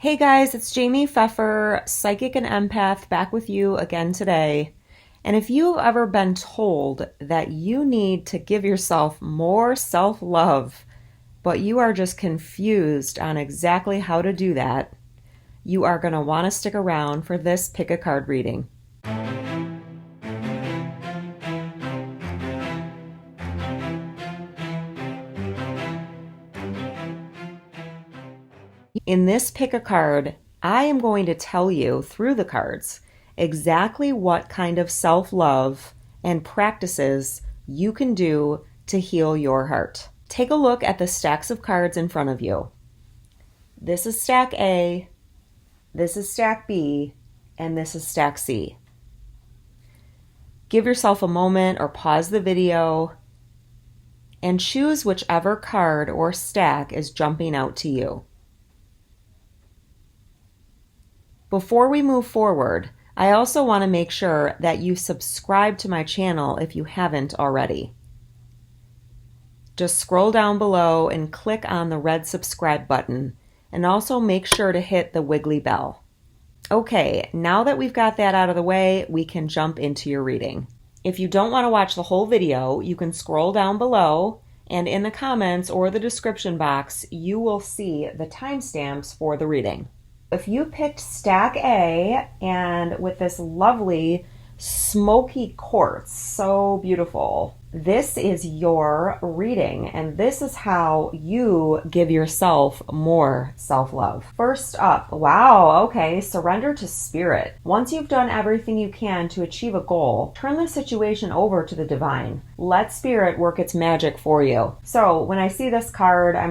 Hey guys, it's Jaime Pfeffer, psychic and empath, back with you again today. And if you've ever been told that you need to give yourself more self-love, but you are just confused on exactly how to do that, you are going to want to stick around for this pick a card reading. In this pick a card, I am going to tell you through the cards exactly what kind of self-love and practices you can do to heal your heart. Take a look at the stacks of cards in front of you. This is stack A, this is stack B, and this is stack C. Give yourself a moment or pause the video and choose whichever card or stack is jumping out to you. Before we move forward, I also want to make sure that you subscribe to my channel if you haven't already. Just scroll down below and click on the red subscribe button, and also make sure to hit the wiggly bell. Okay, now that we've got that out of the way, we can jump into your reading. If you don't want to watch the whole video, you can scroll down below, and in the comments or the description box, you will see the timestamps for the reading. If you picked stack A and with this lovely smoky quartz, so beautiful, this is your reading, and this is how you give yourself more self-love. First up, wow, okay, surrender to spirit. Once you've done everything you can to achieve a goal, turn the situation over to the divine. Let spirit work its magic for you. So when I see this card, I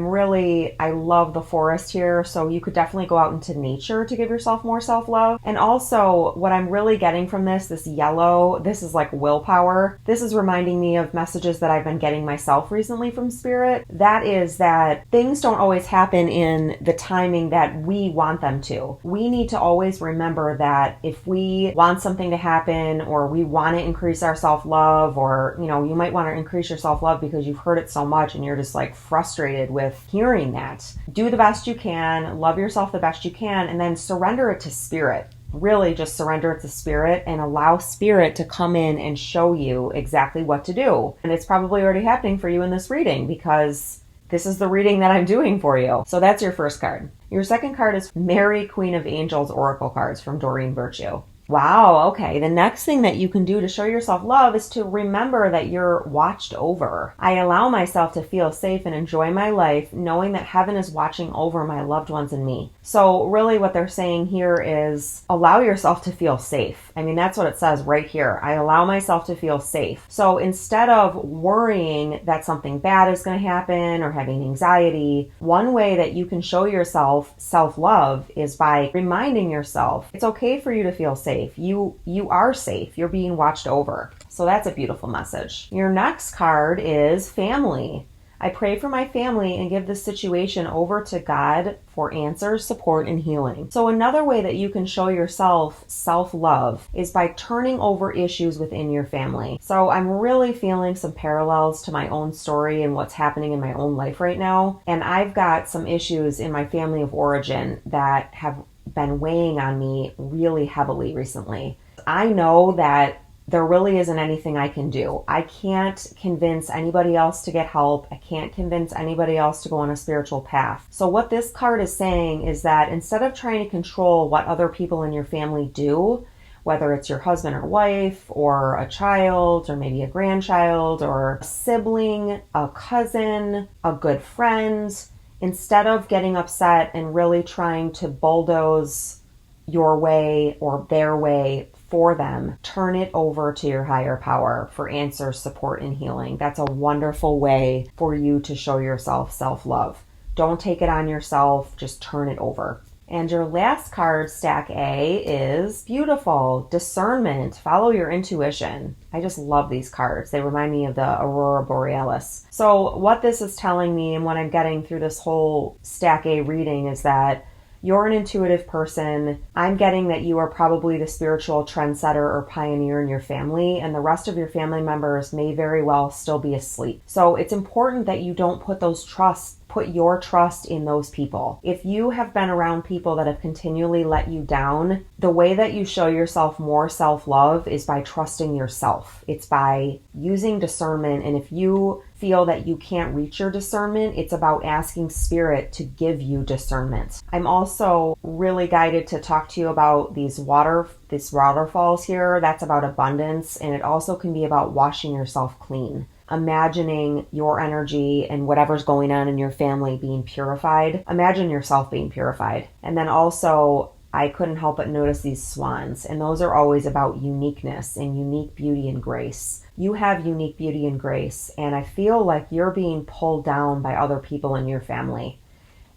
love the forest here, so you could definitely go out into nature to give yourself more self-love. And also, what I'm really getting from this yellow, this is like willpower. This is reminding me of messages that I've been getting myself recently from spirit. That is that things don't always happen in the timing that we want them to. We need to always remember that if we want something to happen, or we want to increase our self-love, or you might want to increase your self-love because you've heard it so much and you're just like frustrated with hearing that. Do the best you can, love yourself the best you can, and then surrender it to spirit. Really just surrender it to spirit and allow spirit to come in and show you exactly what to do. And it's probably already happening for you in this reading because this is the reading that I'm doing for you. So that's your first card. Your second card is Mary, Queen of Angels Oracle cards from Doreen Virtue. Wow, okay. The next thing that you can do to show yourself love is to remember that you're watched over. I allow myself to feel safe and enjoy my life, knowing that heaven is watching over my loved ones and me. So really what they're saying here is allow yourself to feel safe. I mean, that's what it says right here. I allow myself to feel safe. So instead of worrying that something bad is going to happen or having anxiety, one way that you can show yourself self-love is by reminding yourself it's okay for you to feel safe. You are safe. You're being watched over. So that's a beautiful message. Your next card is family. I pray for my family and give this situation over to God for answers, support, and healing. So another way that you can show yourself self-love is by turning over issues within your family. So I'm really feeling some parallels to my own story and what's happening in my own life right now. And I've got some issues in my family of origin that have been weighing on me really heavily recently. I know that there really isn't anything I can do. I can't convince anybody else to get help. I can't convince anybody else to go on a spiritual path. So what this card is saying is that instead of trying to control what other people in your family do, whether it's your husband or wife or a child or maybe a grandchild or a sibling, a cousin, a good friend, instead of getting upset and really trying to bulldoze your way or their way for them, turn it over to your higher power for answers, support, and healing. That's a wonderful way for you to show yourself self-love. Don't take it on yourself, just turn it over. And your last card, stack A, is beautiful. Discernment. Follow your intuition. I just love these cards. They remind me of the Aurora Borealis. So what this is telling me and what I'm getting through this whole stack A reading is that you're an intuitive person. I'm getting that you are probably the spiritual trendsetter or pioneer in your family, and the rest of your family members may very well still be asleep. So it's important that you don't put those trust put your trust in those people. If you have been around people that have continually let you down, the way that you show yourself more self-love is by trusting yourself. It's by using discernment. And if you feel that you can't reach your discernment, it's about asking spirit to give you discernment. I'm also really guided to talk to you about these waterfalls here. That's about abundance, and it also can be about washing yourself clean. Imagining your energy and whatever's going on in your family being purified. Imagine yourself being purified. And then also, I couldn't help but notice these swans, and those are always about uniqueness and unique beauty and grace. You have unique beauty and grace, and I feel like you're being pulled down by other people in your family.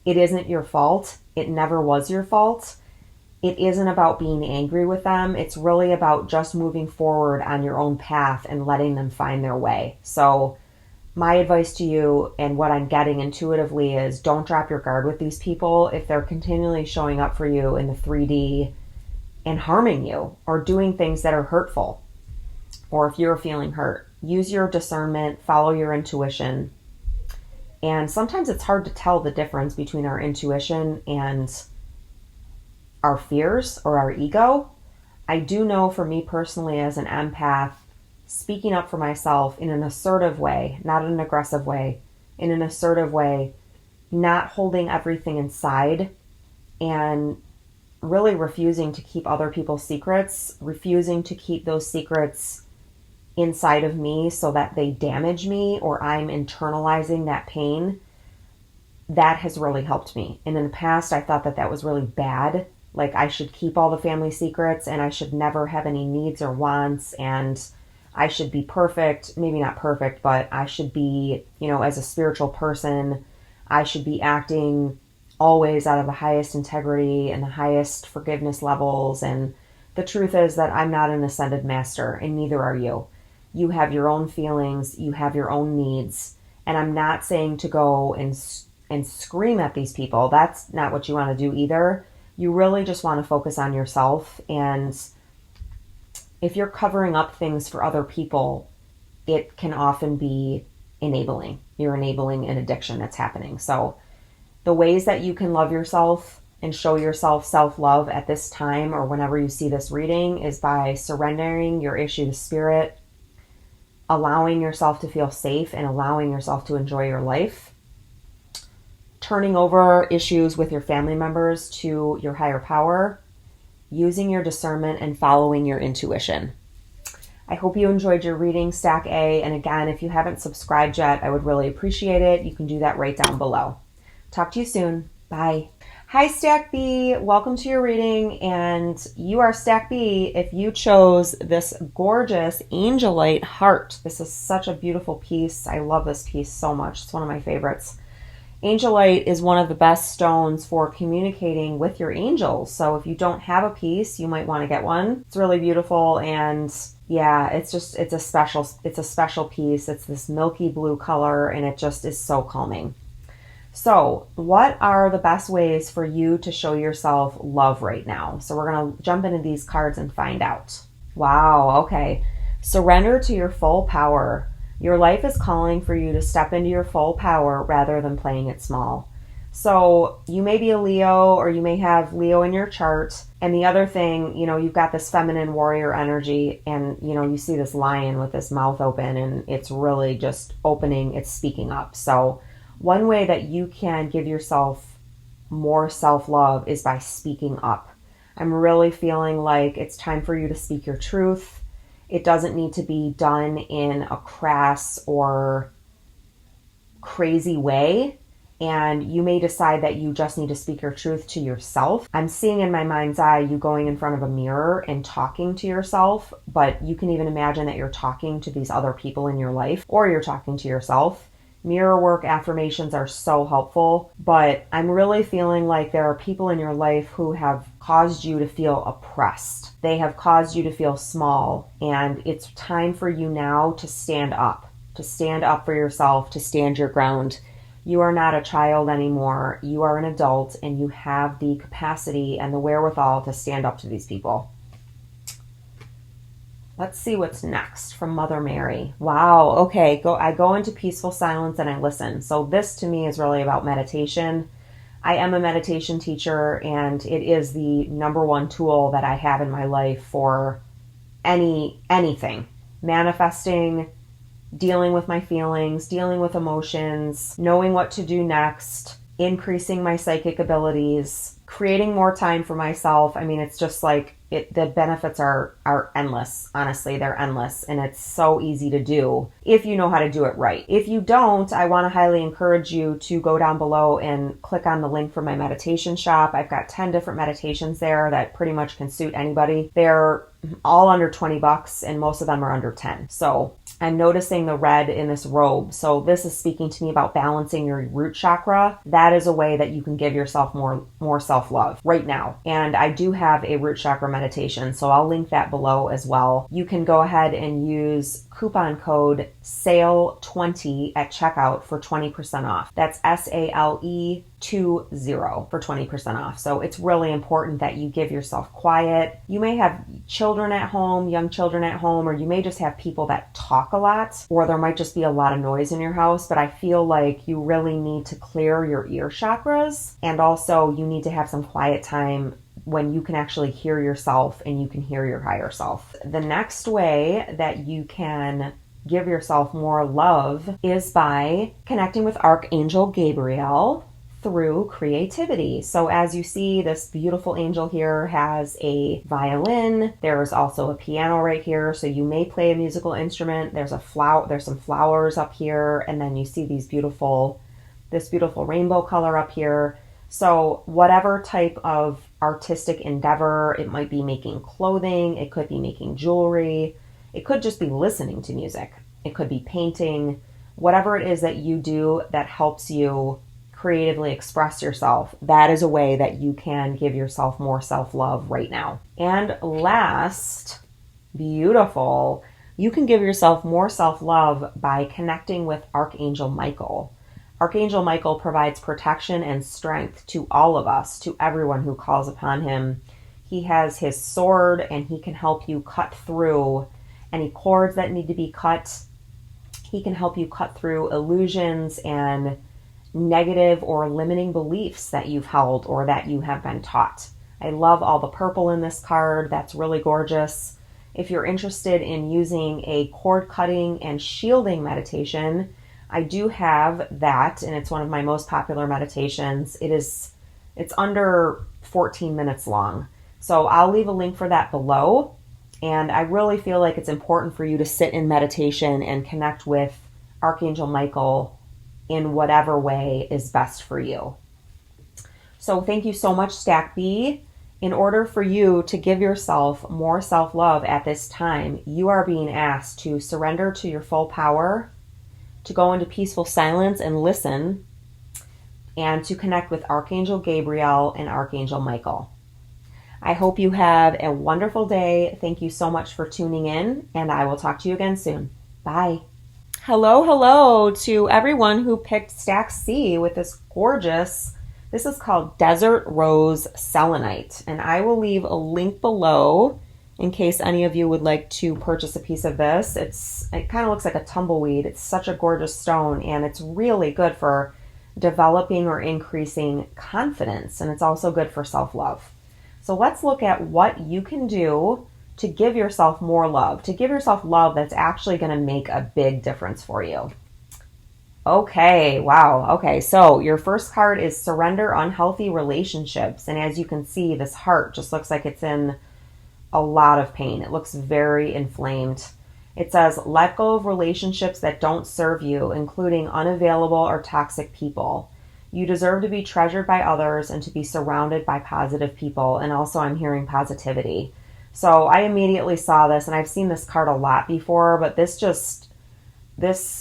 It isn't your fault. It never was your fault. It isn't about being angry with them. It's really about just moving forward on your own path and letting them find their way. So my advice to you, and what I'm getting intuitively, is don't drop your guard with these people if they're continually showing up for you in the 3D and harming you or doing things that are hurtful, or if you're feeling hurt. Use your discernment, follow your intuition. And sometimes it's hard to tell the difference between our intuition and our fears or our ego. I do know for me personally as an empath, speaking up for myself in an assertive way, not an aggressive way, in an assertive way, not holding everything inside, and really refusing to keep other people's secrets, refusing to keep those secrets inside of me so that they damage me or I'm internalizing that pain. That has really helped me. And in the past, I thought that was really bad. Like I should keep all the family secrets and I should never have any needs or wants, and I should be perfect. Maybe not perfect, but I should be, as a spiritual person, I should be acting always out of the highest integrity and the highest forgiveness levels. And the truth is that I'm not an ascended master, and neither are you. You have your own feelings, you have your own needs, and I'm not saying to go and scream at these people. That's not what you want to do either. You really just want to focus on yourself. And if you're covering up things for other people, it can often be enabling. You're enabling an addiction that's happening. So the ways that you can love yourself and show yourself self-love at this time or whenever you see this reading is by surrendering your issue to spirit, allowing yourself to feel safe and allowing yourself to enjoy your life, turning over issues with your family members to your higher power, using your discernment, and following your intuition. I hope you enjoyed your reading, Stack A. And again, if you haven't subscribed yet, I would really appreciate it. You can do that right down below. Talk to you soon. Bye. Hi, Stack B. Welcome to your reading. And you are Stack B if you chose this gorgeous Angelite heart. This is such a beautiful piece. I love this piece so much. It's one of my favorites. Angelite is one of the best stones for communicating with your angels. So if you don't have a piece, you might want to get one. It's really beautiful, and yeah, it's a special piece. It's this milky blue color, and it just is so calming. So what are the best ways for you to show yourself love right now? So we're going to jump into these cards and find out. Wow, okay. Surrender to your full power. Your life is calling for you to step into your full power rather than playing it small. So you may be a Leo, or you may have Leo in your chart. And the other thing, you've got this feminine warrior energy, and, you see this lion with this mouth open, and it's really just opening, it's speaking up. So one way that you can give yourself more self-love is by speaking up. I'm really feeling like it's time for you to speak your truth. It doesn't need to be done in a crass or crazy way. And you may decide that you just need to speak your truth to yourself. I'm seeing in my mind's eye you going in front of a mirror and talking to yourself, but you can even imagine that you're talking to these other people in your life, or you're talking to yourself. Mirror work affirmations are so helpful, but I'm really feeling like there are people in your life who have caused you to feel oppressed. They have caused you to feel small, and it's time for you now to stand up for yourself, to stand your ground. You are not a child anymore. You are an adult, and you have the capacity and the wherewithal to stand up to these people. Let's see what's next from Mother Mary. Wow. Okay. I go into peaceful silence and I listen. So this to me is really about meditation. I am a meditation teacher, and it is the number one tool that I have in my life for anything. Manifesting, dealing with my feelings, dealing with emotions, knowing what to do next, increasing my psychic abilities, creating more time for myself. I mean, it's just like the benefits are endless. Honestly, they're endless, and it's so easy to do if you know how to do it right. If you don't, I want to highly encourage you to go down below and click on the link for my meditation shop. I've got 10 different meditations there that pretty much can suit anybody. They're all under $20, and most of them are under 10. So I'm noticing the red in this robe. So this is speaking to me about balancing your root chakra. That is a way that you can give yourself more self-love right now. And I do have a root chakra meditation, so I'll link that below as well. You can go ahead and use coupon code SALE20 at checkout for 20% off. That's SALE20 for 20% off. So it's really important that you give yourself quiet. You may have children at home, young children at home, or you may just have people that talk a lot, or there might just be a lot of noise in your house. But I feel like you really need to clear your ear chakras, and also you need to have some quiet time when you can actually hear yourself and you can hear your higher self. The next way that you can give yourself more love is by connecting with Archangel Gabriel through creativity. So as you see, this beautiful angel here has a violin. There's also a piano right here, so you may play a musical instrument. There's some flowers up here, and then you see this beautiful rainbow color up here. So whatever type of artistic endeavor, it might be making clothing, it could be making jewelry, it could just be listening to music, it could be painting, whatever it is that you do that helps you creatively express yourself, that is a way that you can give yourself more self-love right now. And last, beautiful, you can give yourself more self-love by connecting with Archangel Michael. Archangel Michael provides protection and strength to all of us, to everyone who calls upon him. He has his sword, and he can help you cut through any cords that need to be cut. He can help you cut through illusions and negative or limiting beliefs that you've held or that you have been taught. I love all the purple in this card. That's really gorgeous. If you're interested in using a cord cutting and shielding meditation, I do have that, and it's one of my most popular meditations. It's under 14 minutes long. So I'll leave a link for that below. And I really feel like it's important for you to sit in meditation and connect with Archangel Michael in whatever way is best for you. So thank you so much, Stack B. In order for you to give yourself more self-love at this time, you are being asked to surrender to your full power, to go into peaceful silence and listen, and to connect with Archangel Gabriel and Archangel Michael. I hope you have a wonderful day. Thank you so much for tuning in, and I will talk to you again soon. Bye. Hello to everyone who picked Stack C with this this is called Desert Rose Selenite, and I will leave a link below in case any of you would like to purchase a piece of this. It kind of looks like a tumbleweed. It's such a gorgeous stone, and it's really good for developing or increasing confidence, and it's also good for self-love. So let's look at what you can do to give yourself more love, to give yourself love that's actually going to make a big difference for you. Okay, wow. Okay, so your first card is Surrender Unhealthy Relationships, and as you can see, this heart just looks like it's in a lot of pain. It looks very inflamed. It says, let go of relationships that don't serve you, including unavailable or toxic people. You deserve to be treasured by others and to be surrounded by positive people. And also I'm hearing positivity. So I immediately saw this, and I've seen this card a lot before, but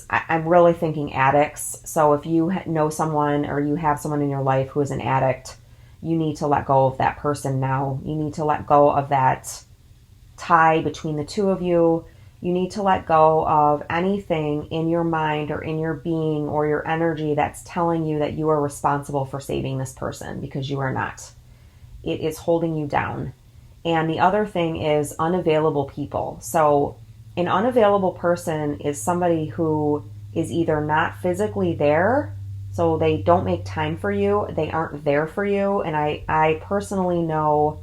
I'm really thinking addicts. So if you know someone or you have someone in your life who is an addict, you need to let go of that person now. You need to let go of that tie between the two of you. You need to let go of anything in your mind or in your being or your energy that's telling you that you are responsible for saving this person, because you are not. It is holding you down. And the other thing is unavailable people. So an unavailable person is somebody who is either not physically there, so they don't make time for you, they aren't there for you. And I personally know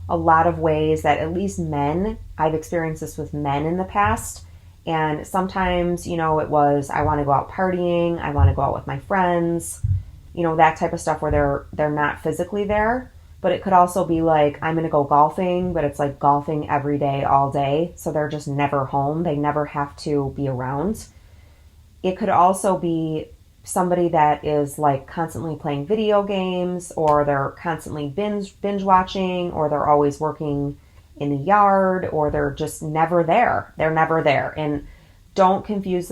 a lot of ways that at least men, I've experienced this with men in the past. And sometimes, it was, I want to go out partying, I want to go out with my friends, that type of stuff where they're not physically there. But it could also be like, I'm going to go golfing, but it's like golfing every day, all day. So they're just never home. They never have to be around. It could also be somebody that is like constantly playing video games, or they're constantly binge watching, or they're always working in the yard, or they're just never there. They're never there. And please don't confuse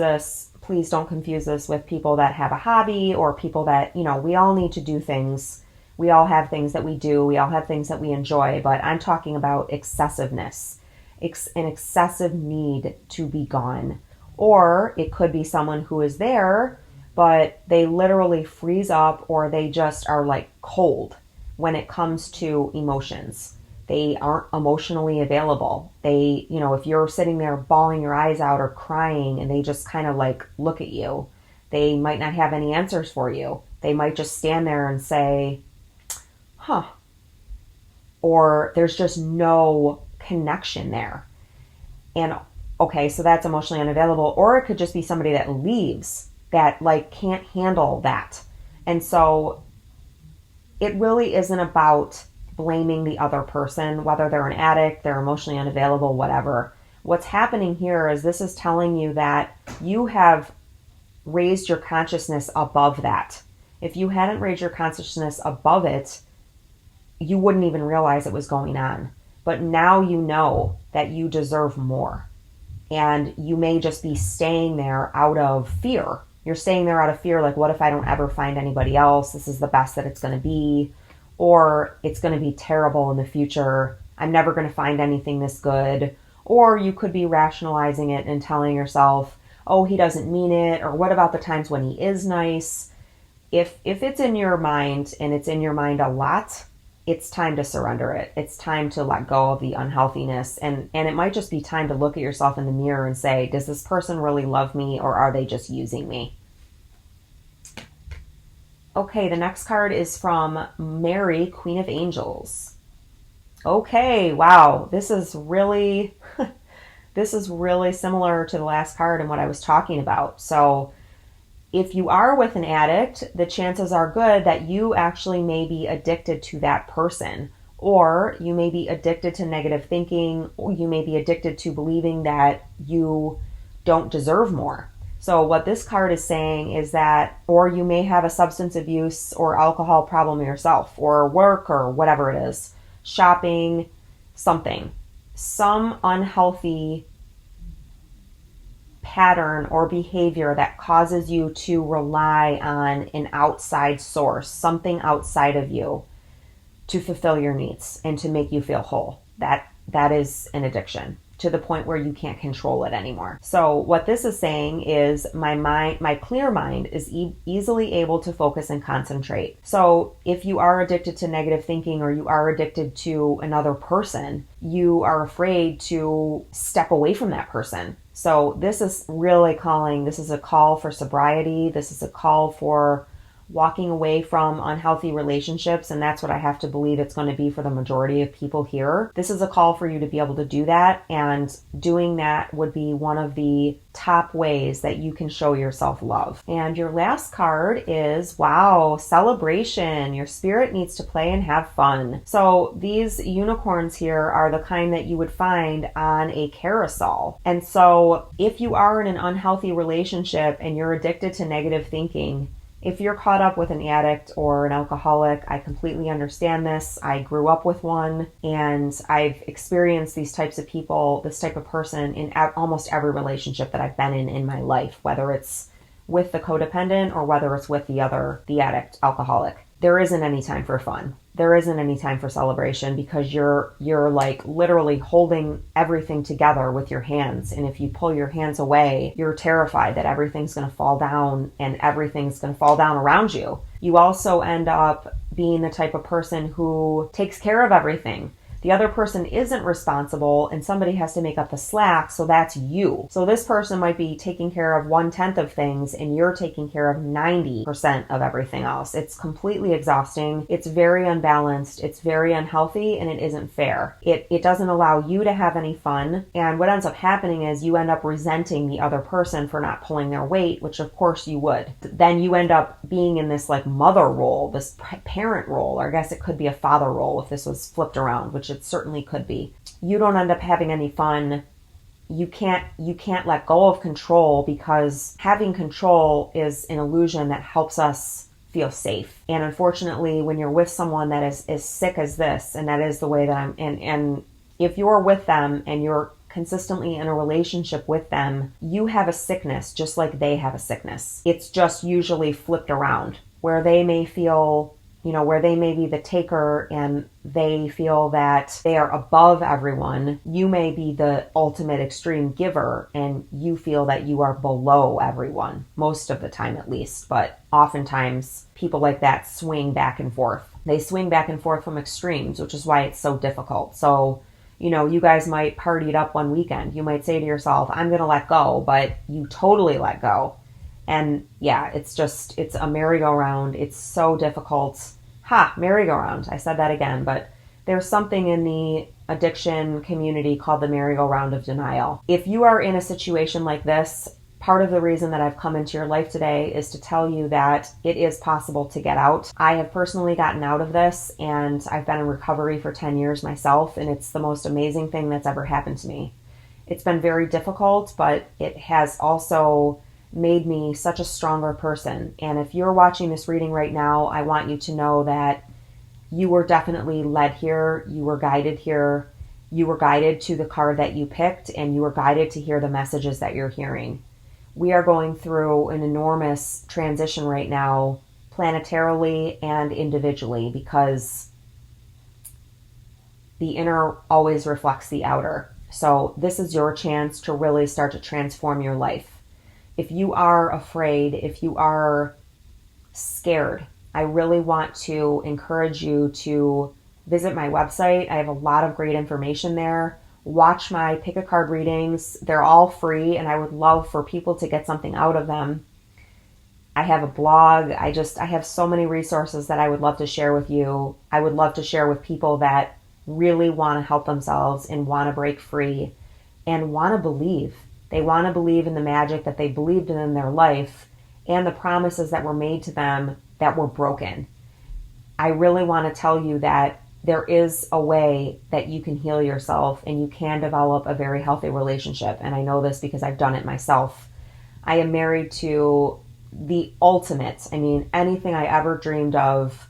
this with people that have a hobby, or people that, we all need to do things. We all have things that we do. We all have things that we enjoy, but I'm talking about excessiveness, an excessive need to be gone. Or it could be someone who is there, but they literally freeze up, or they just are like cold when it comes to emotions. They aren't emotionally available. If you're sitting there bawling your eyes out or crying, and they just kind of like look at you, they might not have any answers for you. They might just stand there and say, huh. Or there's just no connection there. And okay, so that's emotionally unavailable. Or it could just be somebody that leaves, that like can't handle that. And so it really isn't about blaming the other person, whether they're an addict, they're emotionally unavailable, whatever. What's happening here is this is telling you that you have raised your consciousness above that. If you hadn't raised your consciousness above it, you wouldn't even realize it was going on. But now you know that you deserve more. And you may just be staying there out of fear. You're staying there out of fear, like, what if I don't ever find anybody else? This is the best that it's going to be. Or it's going to be terrible in the future. I'm never going to find anything this good. Or you could be rationalizing it and telling yourself, oh, he doesn't mean it. Or what about the times when he is nice? If it's in your mind, and it's in your mind a lot, it's time to surrender it. It's time to let go of the unhealthiness. And it might just be time to look at yourself in the mirror and say, does this person really love me, or are they just using me? Okay, the next card is from Mary, Queen of Angels. Okay, wow. This is really similar to the last card and what I was talking about. So if you are with an addict, the chances are good that you actually may be addicted to that person, or you may be addicted to negative thinking, or you may be addicted to believing that you don't deserve more. So what this card is saying is that, or you may have a substance abuse or alcohol problem yourself, or work, or whatever it is, shopping, something, some unhealthy pattern or behavior that causes you to rely on an outside source, something outside of you, to fulfill your needs and to make you feel whole. That is an addiction, to the point where you can't control it anymore. So what this is saying is my clear mind is easily able to focus and concentrate. So if you are addicted to negative thinking, or you are addicted to another person, you are afraid to step away from that person. So this is a call for sobriety. This is a call for walking away from unhealthy relationships, and that's what I have to believe it's going to be for the majority of people here. This is a call for you to be able to do that, and doing that would be one of the top ways that you can show yourself love. And your last card is, wow, celebration. Your spirit needs to play and have fun. So these unicorns here are the kind that you would find on a carousel. And so if you are in an unhealthy relationship and you're addicted to negative thinking, if you're caught up with an addict or an alcoholic, I completely understand this. I grew up with one, and I've experienced these types of people, this type of person, in almost every relationship that I've been in my life, whether it's with the codependent or whether it's with the addict, alcoholic. There isn't any time for fun. There isn't any time for celebration, because you're like literally holding everything together with your hands. And if you pull your hands away, you're terrified that everything's going to fall down, and everything's going to fall down around you. You also end up being the type of person who takes care of everything. The other person isn't responsible and somebody has to make up the slack, so that's you. So this person might be taking care of 1/10 of things and you're taking care of 90% of everything else. It's completely exhausting. It's very unbalanced. It's very unhealthy, and it isn't fair. It doesn't allow you to have any fun. And what ends up happening is you end up resenting the other person for not pulling their weight, which of course you would. Then you end up being in this like mother role, this parent role, or I guess it could be a father role if this was flipped around, which it certainly could be. You don't end up having any fun. You can't let go of control, because having control is an illusion that helps us feel safe. And unfortunately, when you're with someone that is as sick as this, and that is the way that and if you're with them and you're consistently in a relationship with them, you have a sickness just like they have a sickness. It's just usually flipped around, where they may feel, where they may be the taker and they feel that they are above everyone. You may be the ultimate extreme giver and you feel that you are below everyone, most of the time at least. But oftentimes people like that swing back and forth. They swing back and forth from extremes, which is why it's so difficult. So, you guys might party it up one weekend. You might say to yourself, I'm going to let go, but you totally let go. And yeah, it's a merry-go-round. It's so difficult. Merry-go-round. I said that again, but there's something in the addiction community called the merry-go-round of denial. If you are in a situation like this, part of the reason that I've come into your life today is to tell you that it is possible to get out. I have personally gotten out of this, and I've been in recovery for 10 years myself, and it's the most amazing thing that's ever happened to me. It's been very difficult, but it has also made me such a stronger person. And if you're watching this reading right now, I want you to know that you were definitely led here. You were guided here. You were guided to the card that you picked, and you were guided to hear the messages that you're hearing. We are going through an enormous transition right now, planetarily and individually, because the inner always reflects the outer. So this is your chance to really start to transform your life. If you are afraid, if you are scared, I really want to encourage you to visit my website. I have a lot of great information there. Watch my pick a card readings. They're all free, and I would love for people to get something out of them. I have a blog. I have so many resources that I would love to share with you. I would love to share with people that really want to help themselves and want to break free and want to believe. They want to believe in the magic that they believed in their life and the promises that were made to them that were broken. I really want to tell you that there is a way that you can heal yourself and you can develop a very healthy relationship. And I know this because I've done it myself. I am married to the ultimate. I mean, anything I ever dreamed of.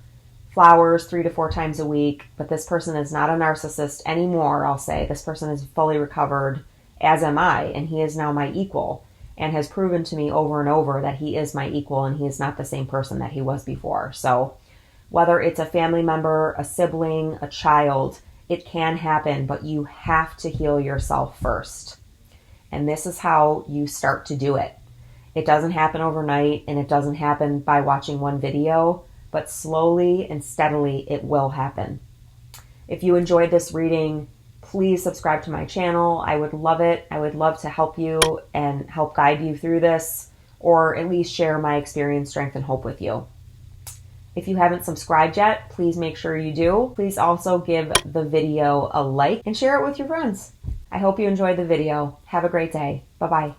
Flowers 3 to 4 times a week. But this person is not a narcissist anymore, I'll say. This person is fully recovered, as am I. And he is now my equal and has proven to me over and over that he is my equal and he is not the same person that he was before. So whether it's a family member, a sibling, a child, it can happen, but you have to heal yourself first. And this is how you start to do it. It doesn't happen overnight, and it doesn't happen by watching one video, but slowly and steadily it will happen. If you enjoyed this reading, please subscribe to my channel. I would love it. I would love to help you and help guide you through this, or at least share my experience, strength, and hope with you. If you haven't subscribed yet, please make sure you do. Please also give the video a like and share it with your friends. I hope you enjoyed the video. Have a great day. Bye-bye.